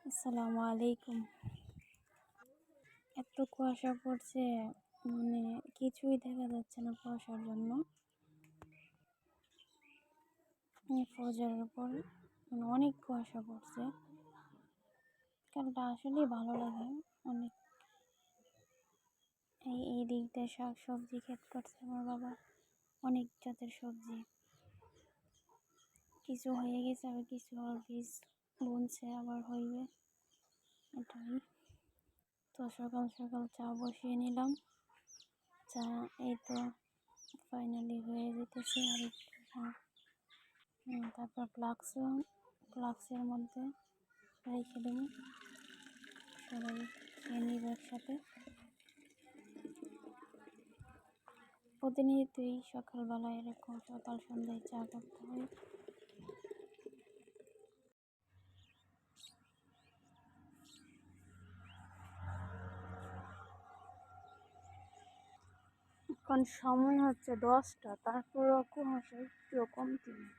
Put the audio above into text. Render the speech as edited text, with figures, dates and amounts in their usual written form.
আসসালামু আলাইকুম। এত কুয়াশা পড়ছে, মানে কিছুই দেখা যাচ্ছে না কুয়াশার জন্য। ফজরের পর অনেক কুয়াশা পড়ছে। কালটা আসলেই ভালো লাগে অনেক। এই দিক দিয়ে শাক সবজি ক্ষেত করছে আমার বাবা, অনেক জাতের সবজি। কিছু হয়ে গেছে, আবার কিছু আর বীজ বুনছে, আবার হইবে। এটাই তো। সকাল সকাল চা বসিয়ে নিলাম। চা এই তো ফাইনালি হয়ে যেতেছে। আর একটু তারপর ফ্লাক্সের মধ্যে রেখে দেবো, সবাই খেয়ে নিব একসাথে। প্রতিনিয়তই সকালবেলায় এরকম সকাল সন্ধ্যায় চা করতে হয়। এখন সময় হচ্ছে 10টা, তারপরও কুয়াশা একটু কমতি নেই।